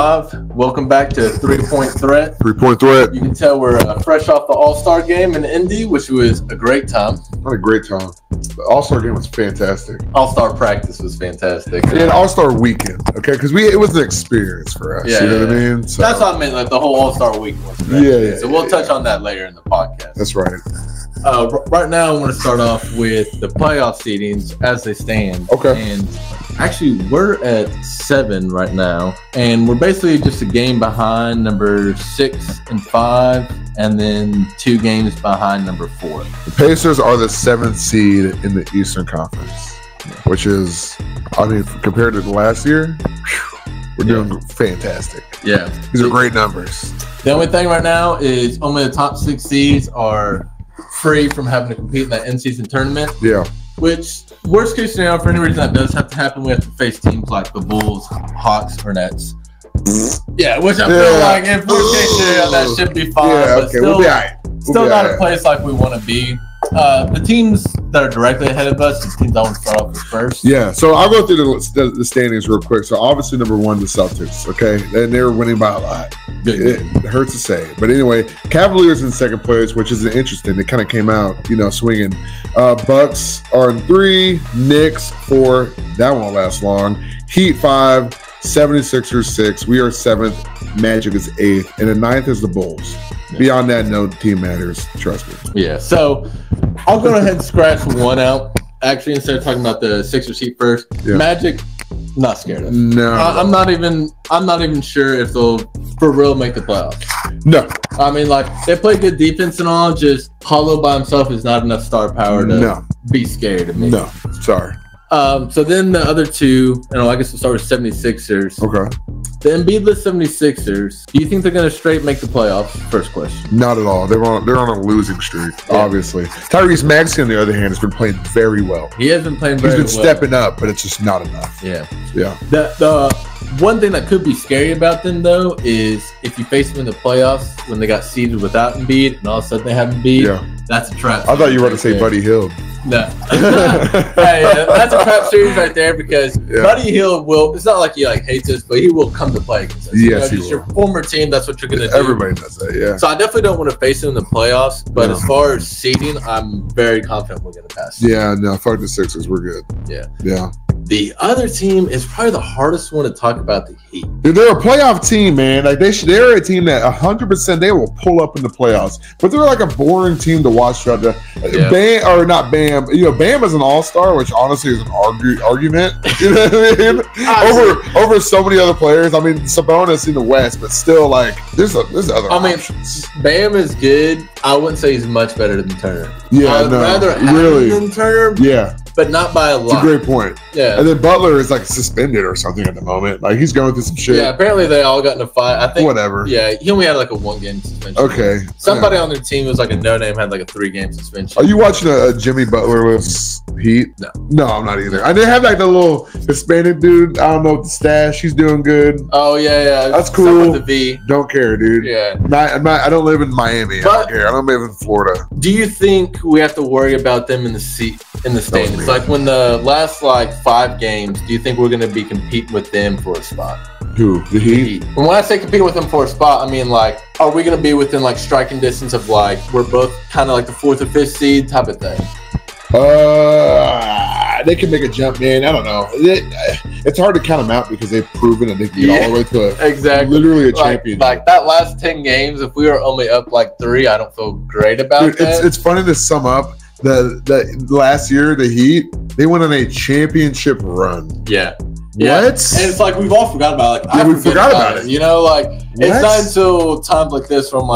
live. Welcome back to 3-Point Threat. 3-Point Threat. You can tell we're fresh off the All-Star game in Indy, which was a great time. What a great time. The All-Star game was fantastic. All-Star practice was fantastic. And All-Star weekend, okay? Because it was an experience for us. Yeah, you know what I mean? So, that's what I meant. Like the whole All-Star weekend was great. Yeah. So we'll touch on that later in the podcast. That's right. Right now, I want to start off with the playoff seedings as they stand. Okay. And actually, we're at 7 right now, and we're basically just a game behind number 6 and 5, and then 2 games behind number 4. The Pacers are the 7th seed in the Eastern Conference, which is, I mean, compared to last year, we're doing fantastic. Yeah. These are great numbers. The only thing right now is only the top 6 seeds are free from having to compete in that in-season tournament. Yeah. Which, worst case scenario, for any reason that does have to happen, we have to face teams like the Bulls, Hawks, or Nets. Yeah, which I feel like in worst case scenario, that should be fine. Yeah, but okay, we'll be all right. Still not a place like we want to be. The teams that are directly ahead of us, the teams I want to start off with first. Yeah, so I'll go through the standings real quick. So obviously, number 1, the Celtics, okay? And they were winning by a lot. It hurts to say. But anyway, Cavaliers in second place, which is interesting. They kind of came out, swinging. Bucks are in 3, Knicks 4. That won't last long. Heat 5, 76ers 6. We are 7th. Magic is 8th. And the 9th is the Bulls. Yeah. Beyond that, no team matters. Trust me. Yeah, so I'll go ahead and scratch 1 out. Actually, instead of talking about the Sixers heat first, Magic, not scared of. No, I'm not even sure if they'll for real make the playoffs. No, I mean, like, they play good defense and all. Just Paulo by himself is not enough star power to be scared of me. No, sorry. So then the other 2, I guess we'll start with 76ers. Okay. The Embiidless 76ers, do you think they're going to straight make the playoffs? First question. Not at all. They're on a losing streak, obviously. Tyrese Maxey, on the other hand, has been playing very well. He has been playing very well. He's been stepping up, but it's just not enough. Yeah. Yeah. The one thing that could be scary about them, though, is if you face them in the playoffs when they got seeded without Embiid and all of a sudden they have Embiid, that's a trap. I thought you were going to say Buddy Hield. No. Hey, that's a crap series right there because Buddy Hield will, it's not like he hates us, but he will come to play against us. Yes, he will. Your former team, that's what you're going to do. Everybody does that, yeah. So I definitely don't want to face him in the playoffs, but as far as seeding, I'm very confident we're going to pass. Yeah, no, fuck the Sixers. We're good. Yeah. Yeah. The other team is probably the hardest one to talk about, the Heat. Dude, they're a playoff team, man. Like they're a team that 100% they will pull up in the playoffs. But they're like a boring team to watch throughout the Bam or not Bam. Bam is an all-star, which honestly is an argument. You know what I mean? over so many other players. I mean, Sabonis in the West, but still there's other options. Bam is good. I wouldn't say he's much better than Turner. Yeah, I'd rather have him than Turner. Yeah. But not by a lot. It's a great point. Yeah. And then Butler is suspended or something at the moment. Like he's going through some shit. Yeah, apparently they all got in a fight. I think whatever. Yeah, he only had a 1-game suspension. Okay. Somebody on their team was a no-name, had a 3-game suspension. Are you watching a Jimmy Butler with Heat? No. No, I'm not either. I did have the little Hispanic dude. I don't know, with the stash. He's doing good. Oh yeah. That's cool. The V. Don't care, dude. Yeah. I don't live in Miami. I don't care. I don't live in Florida. Do you think we have to worry about them in the standings? Like when the last 5 games, do you think we're going to be competing with them for a spot? Who? The Heat? And when I say competing with them for a spot, I mean are we going to be within striking distance of we're both kind of the 4th or 5th seed type of thing? They can make a jump, man. I don't know. It's hard to count them out because they've proven that they can get all the way to literally a champion. That last 10 games, if we were only up 3, I don't feel great about that. It's funny to sum up. The last year, the Heat, they went on a championship run. Yeah. What? And it's we've all forgot about it. We forgot about it. It's not until times like this where I'm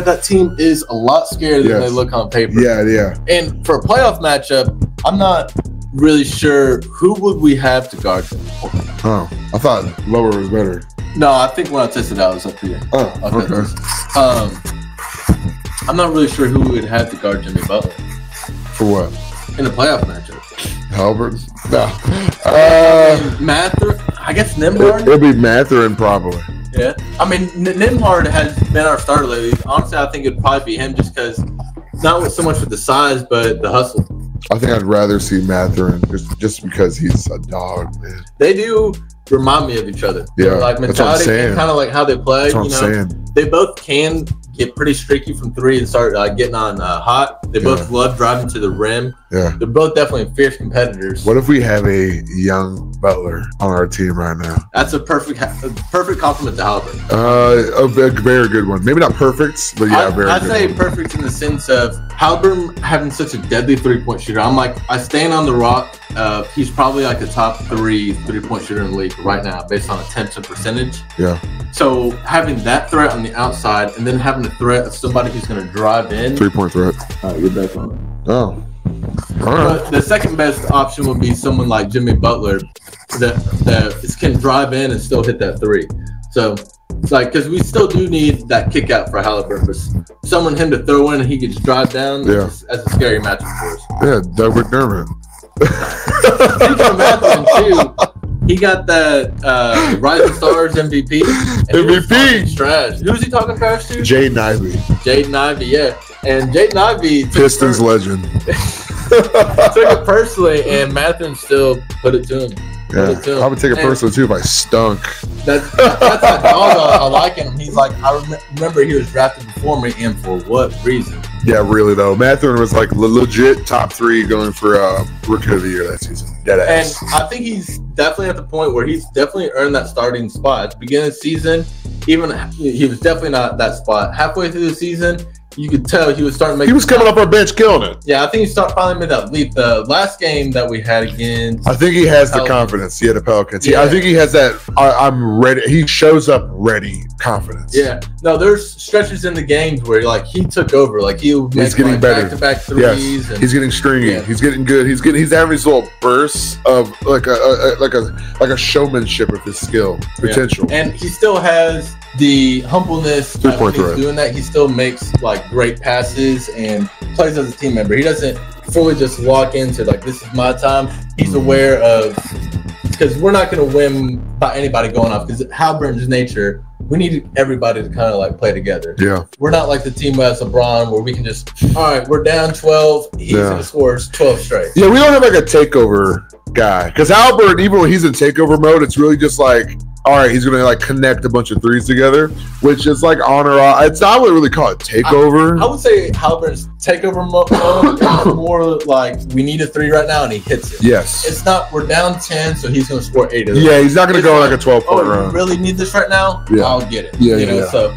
that team is a lot scarier than they look on paper. Yeah. And for a playoff matchup, I'm not really sure who would we have to guard them. Oh, I thought lower was better. No, I think when I tested out, it was up to you. Oh, okay. I'm not really sure who we would have to guard Jimmy Butler. For what? In a playoff matchup. Halbert? No. Mather? I guess Nembhard? It'll be Mathurin probably. Yeah. I mean, Nembhard has been our starter lately. Honestly, I think it'd probably be him just because, not so much with the size, but the hustle. I think I'd rather see Mathurin just because he's a dog, man. They do remind me of each other. Yeah, like mentality and kind of like how they play. That's what I'm saying. They both can get pretty streaky from three and start getting on hot. They both love driving to the rim. Yeah, they're both definitely fierce competitors. What if we have a young Butler on our team right now? That's a perfect compliment to Halliburton. A very good one. Maybe not perfect, but yeah, I'd say perfect in the sense of Halliburton having such a deadly 3-point shooter. I stand on the rock. He's probably like a top 3 3-point shooter in the league right now, based on attempts and percentage. Yeah. So having that threat on the outside, and then having a threat of somebody who's going to drive in. 3-point threat. All right, get back on it. Oh. All right. But the second best option would be someone like Jimmy Butler that can drive in and still hit that 3. So it's like, because we still do need that kick out for Halliburton. Someone him to throw in and he can just drive down. That's a scary matchup for us. Yeah, Doug McDermott. Speaking of Mathurin too, he got that Rising Stars MVP. MVP. Trash. Who's he talking trash to? Jaden Ivey. Jaden Ivey, yeah. And Jaden Ivey, Pistons legend, took it personally, and Mathurin still put it to him. Yeah, I would take it personally too if I stunk. That's a dog I like him. He's like, I remember he was drafted before me, and for what reason? Yeah, really though. Mathurin was like legit top 3 going for Rookie of the Year that season. Dead ass. And I think he's definitely at the point where he's definitely earned that starting spot. At the beginning of the season, even he was definitely not that spot. Halfway through the season, you could tell he was starting to make. He was coming off our bench, killing it. Yeah, I think he finally made that leap. The last game that we had against, I think he has the confidence. Yeah, the Pelicans. Yeah, I think he has that. I'm ready. He shows up ready confidence. Yeah. No, there's stretches in the games where like he took over. Like he's getting better. Back-to-back threes. Yes. And he's getting stringy. Yeah. He's getting good. He's having these little bursts of like a showmanship of his skill potential. And he still has the humbleness. When he's doing that, he still makes like great passes and plays as a team member. He doesn't fully just walk into like, this is my time. He's aware of, because we're not going to win by anybody going off, because Halliburton's nature, we need everybody to kind of like play together. Yeah. We're not like the team as LeBron where we can just, all right, we're down 12. He's going to score 12 straight. Yeah, we don't have like a takeover guy. Because Halliburton, even when he's in takeover mode, it's really just like, all right, he's going to like connect a bunch of threes together, which is like on or off. It's not really call it takeover. I would say Halliburton's takeover mode is more like we need a 3 right now and he hits it. Yes. It's not, we're down 10, so he's going to score 8 of them. Yeah, he's not going to go like a 12-point run. You really need this right now? Yeah. I'll get it. Yeah, So,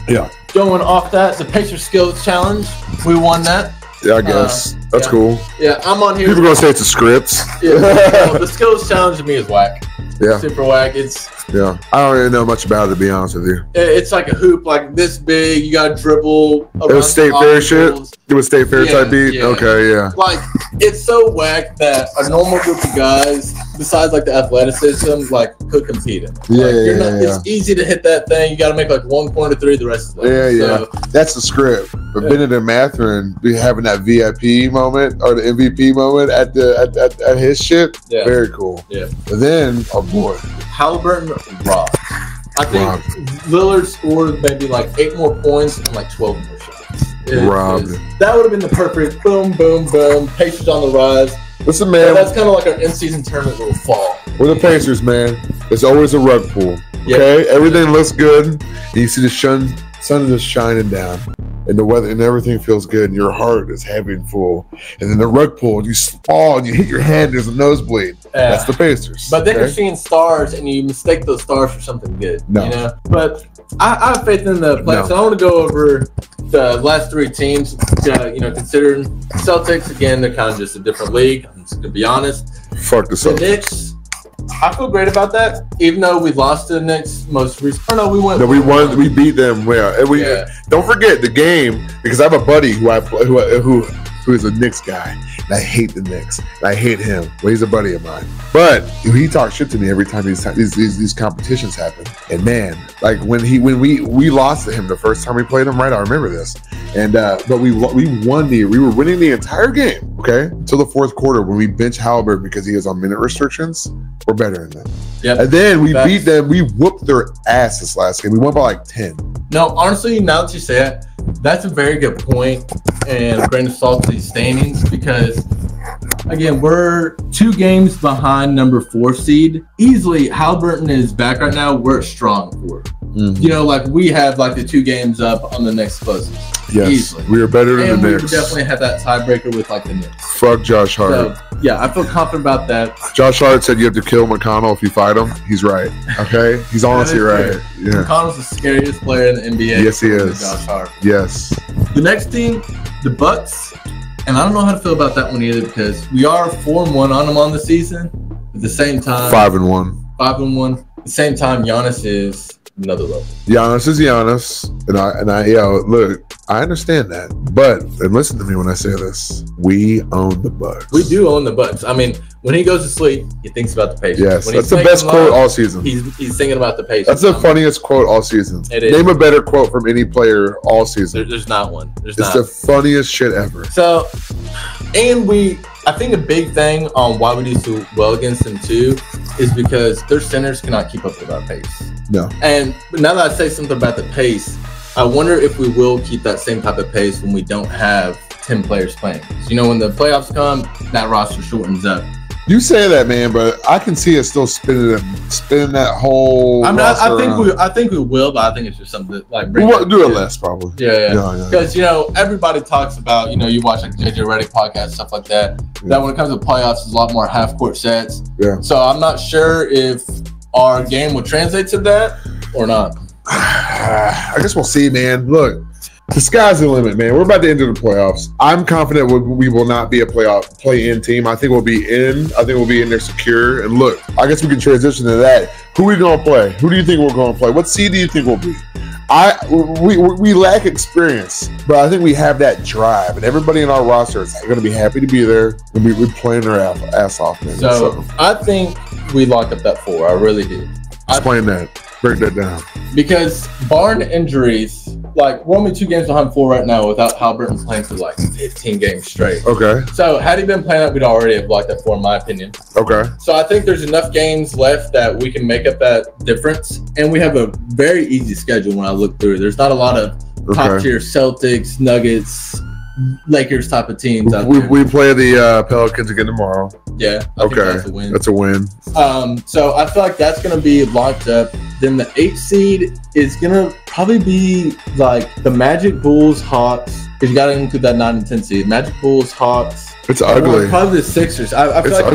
yeah. Going off that, the Pacers Skills Challenge, we won that. Yeah, I guess. That's cool. Yeah, I'm on here. People are going to say it's a script. Yeah. Well, the Skills Challenge to me is whack. Yeah. Super whack. Yeah. I don't really know much about it, to be honest with you. It's like a hoop like this big. You got to dribble. It was State Fair shit? It was State Fair type beat? Yeah. Okay, yeah. Like, it's so whack that a normal group of guys, besides like the athleticism, like could compete in. It's easy to hit that thing. You got to make like 1 point or 3. The rest is like, yeah. That's the script. But Benedict Mathurin be having that VIP moment or the MVP moment at his shit. Yeah. Very cool. Yeah. But then, oh boy, Halliburton robbed. I think Lillard scored maybe like 8 more points and like 12 more shots. Robbed. That would have been the perfect boom, boom, boom. Pacers on the rise. Listen, man. That's kind of like our in-season tournament little fall. We're the Pacers, man. There's always a rug pull. Okay, everything looks good. And you see the sun just shining down, and the weather and everything feels good, and your heart is heavy and full. And then the rug pull, and you fall, and you hit your head. There's a nosebleed. That's the Pacers. But then you're seeing stars, and you mistake those stars for something good. No. You know. But I have faith in the players. So I want to go over the last 3 teams. Considering Celtics again, they're kind of just a different league. I'm just gonna be honest. Fuck the Celtics. The Knicks. I feel great about that, even though we lost to the Knicks most recently. Oh, no, we won. No, we won. We beat them. Don't forget the game, because I have a buddy who is a Knicks guy, and I hate the Knicks. And I hate him. Well, he's a buddy of mine, but he talks shit to me every time these competitions happen. And man, like when we lost to him the first time we played him, right? I remember this. And but we were winning the entire game, okay, till the 4th quarter when we benched Halliburton because he was on minute restrictions. We're better than them. Yep. And then we beat them. We whooped their ass this last game. We won by like 10. No, honestly, now that you say it, That's a very good point, and a grain of salt to these standings because, again, we're 2 games behind number 4 seed. Easily, Halliburton is back right now. We're strong for it. You know, like we have like the 2 games up on the next closest. Yes, easily. We are better than the Knicks. We definitely have that tiebreaker with like the Knicks. Fuck Josh Hart. So, yeah, I feel confident about that. Josh Hart said you have to kill McConnell if you fight him. He's right. Okay, he's honestly right. Yeah. McConnell's the scariest player in the NBA. Yes, he is. Josh Hart. Yes. The next team, the Bucks, and I don't know how to feel about that one either because we are 4-1 on them on the season. At the same time, 5-1. 5-1. At the same time, Giannis is another level. Giannis is Giannis, and I look, I understand that, but and listen to me when I say this: we own the Bucks. We do own the Bucks. I mean, when he goes to sleep, he thinks about the Pacers. Yes, when that's the best quote all season. He's thinking about the Pacers. That's the funniest quote all season. It is. Name a better quote from any player all season. There's not one. It's the funniest shit ever. So, and I think a big thing on why we do so well against them too is because their centers cannot keep up with our pace. No. And now that I say something about the pace, I wonder if we will keep that same type of pace when we don't have 10 players playing. So, you know, when the playoffs come, that roster shortens up. You say that, man, but I can see it still spinning that whole. I mean, I think we will, but I think it's just something that, like we'll do it less probably. Yeah. Because you know everybody talks about, you know, you watch like JJ Redick podcast, stuff like that. Yeah. That when it comes to playoffs, there's a lot more half court sets. Yeah. So I'm not sure if our game will translate to that or not. I guess we'll see, man. Look. The sky's the limit, man. We're about to enter the playoffs. I'm confident we will not be a play-in team. I think we'll be in. I think we'll be in there secure. And look, I guess we can transition to that. Who are we going to play? Who do you think we're going to play? What seed do you think we'll be? We lack experience, but I think we have that drive, and everybody in our roster is going to be happy to be there and be playing their ass off, man. So I think we lock up that 4. I really do. Explain that. Break that down. Because barring injuries, like we're only 2 games behind 4 right now without Halliburton playing for like 15 games straight. Okay. So had he been playing that, we'd already have blocked that 4 in my opinion. Okay. So I think there's enough games left that we can make up that difference. And we have a very easy schedule when I look through. There's not a lot of top tier Celtics, Nuggets, Lakers type of teams out there. We play the Pelicans again tomorrow. Yeah. I think that's a win. That's a win. So I feel like that's going to be locked up. Then the 8th seed is going to probably be like the Magic, Bulls, Hawks. Because you got to include that 9 and 10 seed. Magic, Bulls, Hawks. It's ugly. Probably the Sixers. I feel like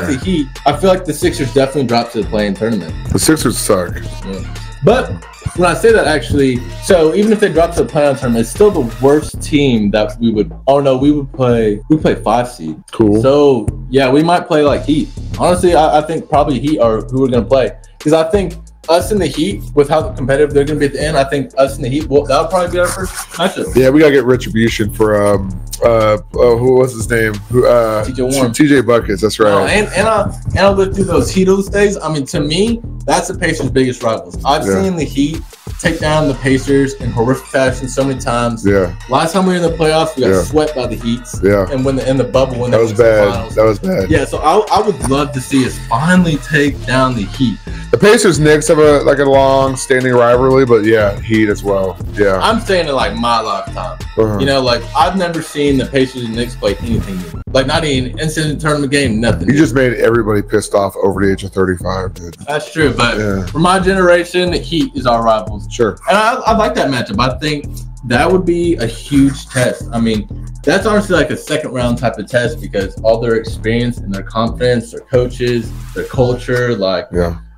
the Heat. I feel like the Sixers definitely dropped to the play-in tournament. The Sixers suck. Yeah. But when I say that, actually, so even if they drop to the play-in tournament, it's still the worst team that we would. Oh no, we play 5 seed. Cool. So yeah, we might play like Heat. Honestly, I think probably Heat are who we're gonna play because I think us and the Heat, with how competitive they're gonna be at the end, I think us and the Heat, that'll probably be our first matchup. Yeah, we gotta get retribution for who was his name? TJ Warren. TJ Buckets. That's right. And I lived through those Heatos days. I mean, to me, that's the Pacers' biggest rivals. I've seen the Heat take down the Pacers in horrific fashion so many times. Yeah. Last time we were in the playoffs, we got swept by the Heats. Yeah. And when in the bubble, when that was bad. That was bad. Yeah. So I would love to see us finally take down the Heat. The Pacers Knicks have a long-standing rivalry, but yeah, Heat as well. Yeah. I'm saying it like my lifetime. You know, like I've never seen the Pacers and Knicks play anything new. Like not even instant tournament game, nothing. You just made everybody pissed off over the age of 35, dude. That's true, but for my generation, Heat is our rivals. Sure. And I like that matchup. I think that would be a huge test. I mean, that's honestly like a second round type of test because all their experience and their confidence, their coaches, their culture, like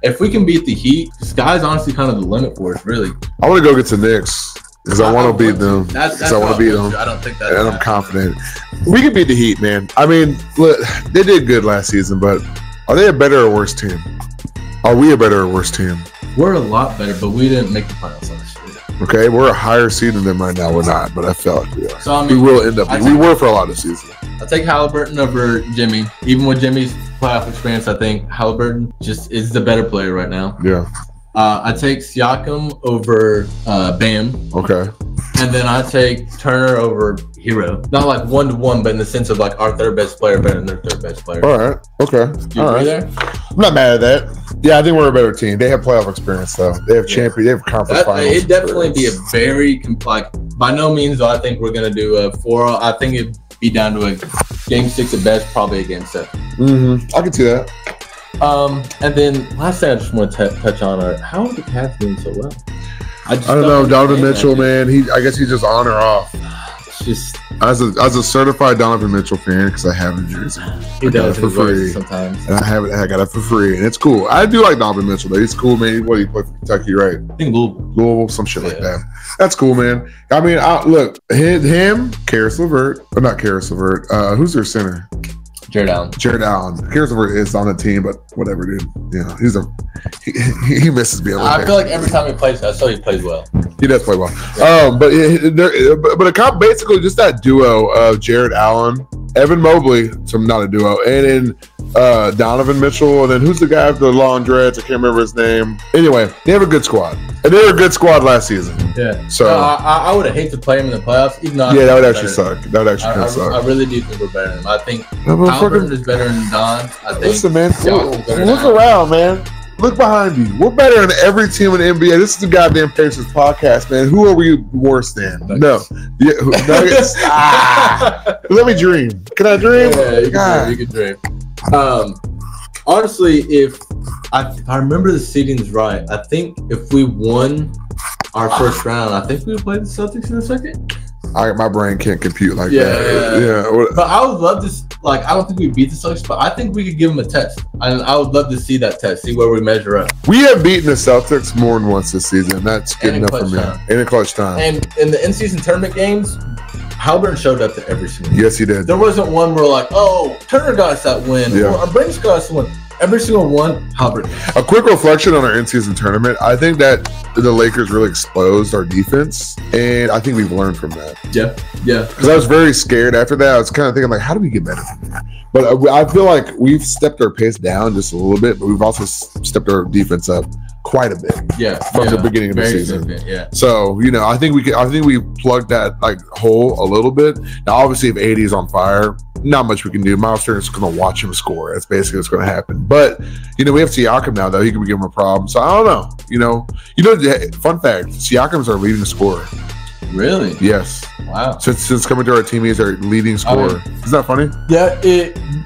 if we can beat the Heat, the sky's honestly kind of the limit for us, really. I want to go get the Knicks. Because I want to beat them. Because I want to beat them. I don't think that. And I'm confident. We can beat the Heat, man. I mean, look, they did good last season, but are they a better or worse team? Are we a better or worse team? We're a lot better, but we didn't make the playoffs last year. Okay, we're a higher seed than them right now. We're not, but I felt like we are. So, I mean, we will end up. We were for a lot of the season. I take Halliburton over Jimmy. Even with Jimmy's playoff experience, I think Halliburton just is the better player right now. Yeah. I take Siakam over Bam. Okay. And then I take Turner over Hero. Not like 1-to-1, but in the sense of like our third best player better than their third best player. All right. Okay. You agree there? I'm not mad at that. Yeah, I think we're a better team. They have playoff experience, though. They have champion. They have conference finals. It'd definitely be a very like. By no means do I think we're gonna do a 4. I think it'd be down to a game 6 at best, probably a game 7. I can see that. And then last thing I just want to touch on are how are the Cavs doing so well? I don't know, Donovan Mitchell, man. I guess he's just on or off. It's just as a certified Donovan Mitchell fan, because I have a jersey. He does for free sometimes, and I got it for free, and it's cool. I do like Donovan Mitchell, though. He's cool, man. What, he played for Kentucky, right? I think Louisville, some shit like that. That's cool, man. I mean, look, him, Karis LeVert, or not Karis LeVert. Who's their center? Jared Allen. Karis LeVert is on the team, but whatever, dude. Yeah, he misses being. I feel like every time he plays, I saw he plays well. He does play well. But basically just that duo of Jared Allen, Evan Mobley, so not a duo, and then Donovan Mitchell, and then who's the guy with the long dreads? I can't remember his name. Anyway, they have a good squad, and they were a good squad last season. Yeah. So I would have hated to play him in the playoffs, even though that would actually suck. That would actually kind of suck. I really do think we're better than him. I think Halliburton is better than Don. I think. Listen, man. Look around, man. Look behind you. We're better than every team in the NBA. This is the goddamn Pacers podcast, man. Who are we worse than? Nuggets. No. Yeah, Nuggets. Let me dream. Can I dream? Yeah, you can dream. Honestly, if I remember the seedings right, I think if we won our first round, I think we would play the Celtics in the second. My brain can't compute like that. Yeah. But I would love to. Like, I don't think we beat the Celtics, but I think we could give them a test. I would love to see that test, see where we measure up. We have beaten the Celtics more than once this season. That's good enough for me. In a clutch time. And in the in-season tournament games, Halliburton showed up to every single game. Yes, he did. There wasn't one where like, oh, Turner got us that win, or Brandon got us that win. Every single one, Halliburton. A quick reflection on our in-season tournament. I think that the Lakers really exposed our defense, and I think we've learned from that. Yeah. Because I was very scared after that. I was kind of thinking, like, how do we get better from that? But I feel like we've stepped our pace down just a little bit, but we've also stepped our defense up quite a bit. From the beginning of the season. So I think we plugged that like hole a little bit. Now, obviously, if AD is on fire, not much we can do. Miles Turner's going to watch him score. That's basically what's going to happen. But we have Siakam now, though. He could give him a problem. So I don't know. Fun fact: Siakam's our leading scorer. Really? Yes. Wow. Since coming to our team, he's our leading scorer. Isn't that funny? Yeah.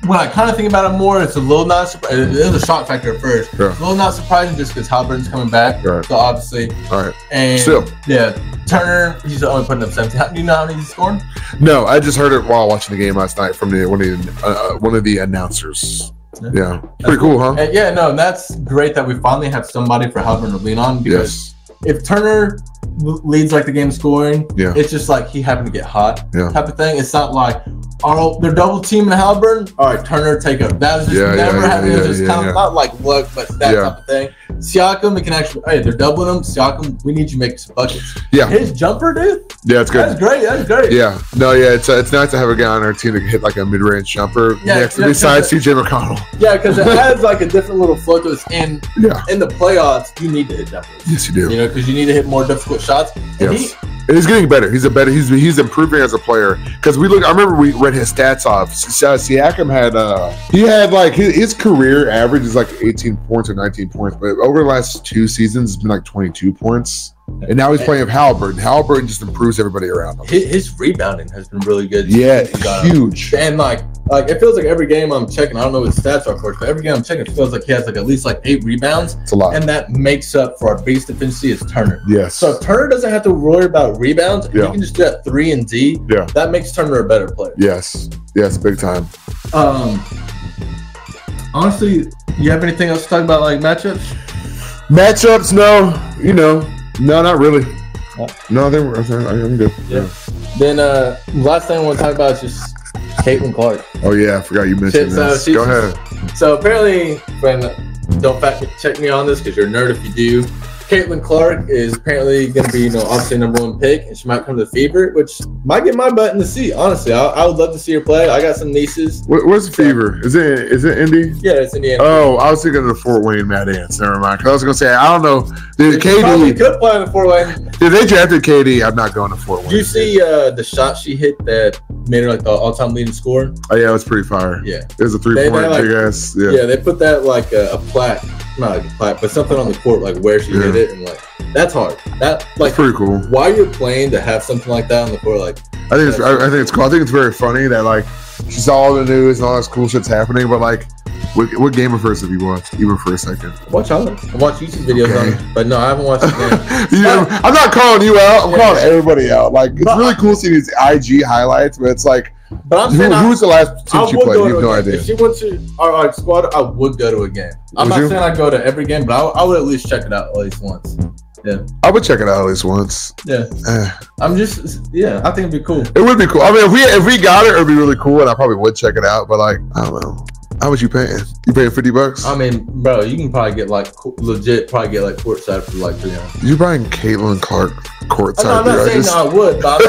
When I kind of think about it more, it's a little not surprising. It is a shock factor at first. Yeah. It's a little not surprising just because Halliburton's coming back. Right. So obviously. All right. And still. Yeah. Turner, he's only putting up 17. Do you know how many he's scoring? No, I just heard it while watching the game last night from one of the announcers. Yeah. Pretty cool, huh? And no, that's great that we finally have somebody for Halliburton to lean on, because if Turner leads like the game scoring, it's just like he happened to get hot type of thing. It's not like, they're double teaming Halliburton. All right, Turner, take up. That was just never happening. It's just kind of not like luck, but that type of thing. Siakam, it can actually. Hey, they're doubling him. Siakam, we need you to make some buckets. Yeah, his jumper, dude. Yeah, it's good. That's great. Yeah, no, it's nice to have a guy on our team that can hit like a mid-range jumper besides CJ McConnell. Yeah, because it has like a different little flow to it. And in the playoffs, you need to hit jumpers. Yes, you do. Because you need to hit more difficult shots. And and he's getting better. He's he's improving as a player. Because I remember we read his stats off. Siakam had like his career average is like 18 points or 19 points, but over the last 2 seasons, it's been like 22 points. And now he's playing with Halliburton. Halliburton just improves everybody around him. His rebounding has been really good. Yeah, huge. And like it feels like every game I'm checking, I don't know what his stats are, of course, but every game I'm checking, it feels like he has like at least like 8 rebounds. It's a lot. And that makes up for our biggest deficiency is Turner. Yes. So if Turner doesn't have to worry about rebounds, and he can just do that 3 and D. That makes Turner a better player. Yes, big time. Honestly, you have anything else to talk about, like matchups? Matchups, no. No, not really. No, I'm good. Yeah. Then last thing I want to talk about is just Caitlin Clark. Oh yeah, I forgot you mentioned this. Go ahead. So apparently, don't fact check me on this because you're a nerd if you do. Caitlin Clark is apparently going to be, obviously #1 pick, and she might come to the Fever, which might get my butt in the seat. Honestly, I would love to see her play. I got some nieces. Where's the Fever? Is it Indy? Yeah, it's Indiana. Oh, I was thinking of the Fort Wayne Mad Ants. Never mind. 'Cause I was going to say, I don't know. Did KD could play in the Fort Wayne. If they drafted KD, I'm not going to Fort Wayne. Did you see the shot she hit that made her like the all-time leading scorer? Oh yeah, it was pretty fire. Yeah, it was a 3-point big ass. Yeah, they put that like a plaque, not like a plaque, but something on the court like where she hit it, and like that's hard. That's pretty cool. While you're playing, to have something like that on the court, like I think it's cool. I think it's very funny that like she saw all the news and all this cool shit's happening, but like. What game of hers have you watched, even for a second? Watch highlights. I watch YouTube videos on it, but no, I haven't watched the game. I'm not calling you out. I'm calling everybody out. Like, it's really cool seeing these IG highlights, but it's like, who's the last team she played? You have no idea. If she went to our squad, I would go to a game. I'm not saying I'd go to every game, but I would at least check it out at least once. Yeah, I would check it out at least once. Yeah, I think it'd be cool. It would be cool. I mean, if we got it, it'd be really cool, and I probably would check it out. But like, I don't know. How much you paying? You paying $50? I mean, bro, you can probably get like courtside for like $300. You buying Caitlin Clark courtside? I'm not saying I would, but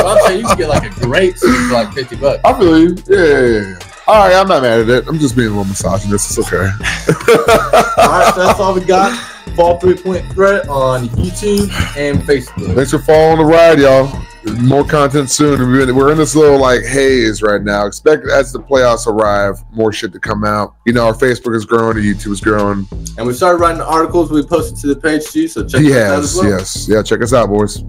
I'm saying you can get like a great suit for like $50. I feel you. Yeah. All right, I'm not mad at it. I'm just being a little misogynist. It's okay. All right, so that's all we got. Fall 3-point threat on YouTube and Facebook. Thanks for following the ride, y'all. More content soon. We're in this little like haze right now. Expect as the playoffs arrive, more shit to come out. Our Facebook is growing, the YouTube is growing, and we started writing articles. We posted to the page too, so check us out as well. Yes, yeah. Check us out, boys.